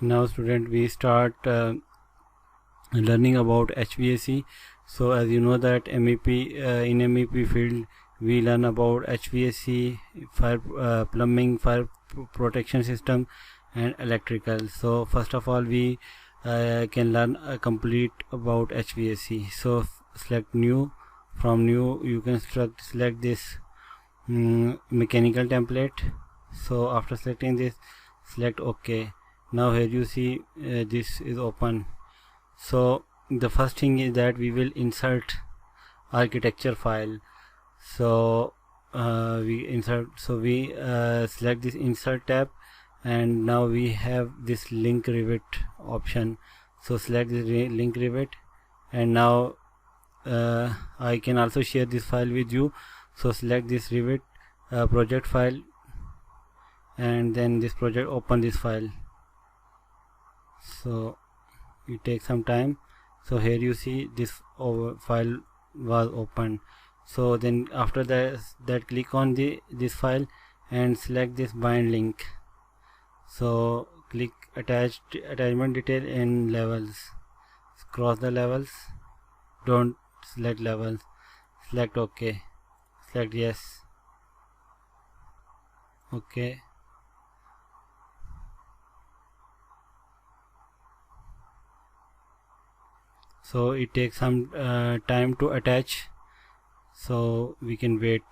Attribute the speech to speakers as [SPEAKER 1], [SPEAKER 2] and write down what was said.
[SPEAKER 1] Now student, we start learning about HVAC. So as you know that MEP, in MEP field we learn about HVAC, fire plumbing, fire protection system and electrical. So first of all we can learn complete about HVAC. So select new. From new you can select this mechanical template. So after selecting this, select OK. Now here you see this is open. So the first thing is that we will insert architecture file. So we select this insert tab, and now we have this link Revit option. So select this link Revit, and now I can also share this file with you. So select this Revit project file, and then this project, open this file. So it takes some time. So here you see this file was opened. So then after that click on this file and select this bind link. So click attachment detail in levels, cross the levels, don't select levels, select OK, select yes, OK. So it takes some time to attach, so we can wait.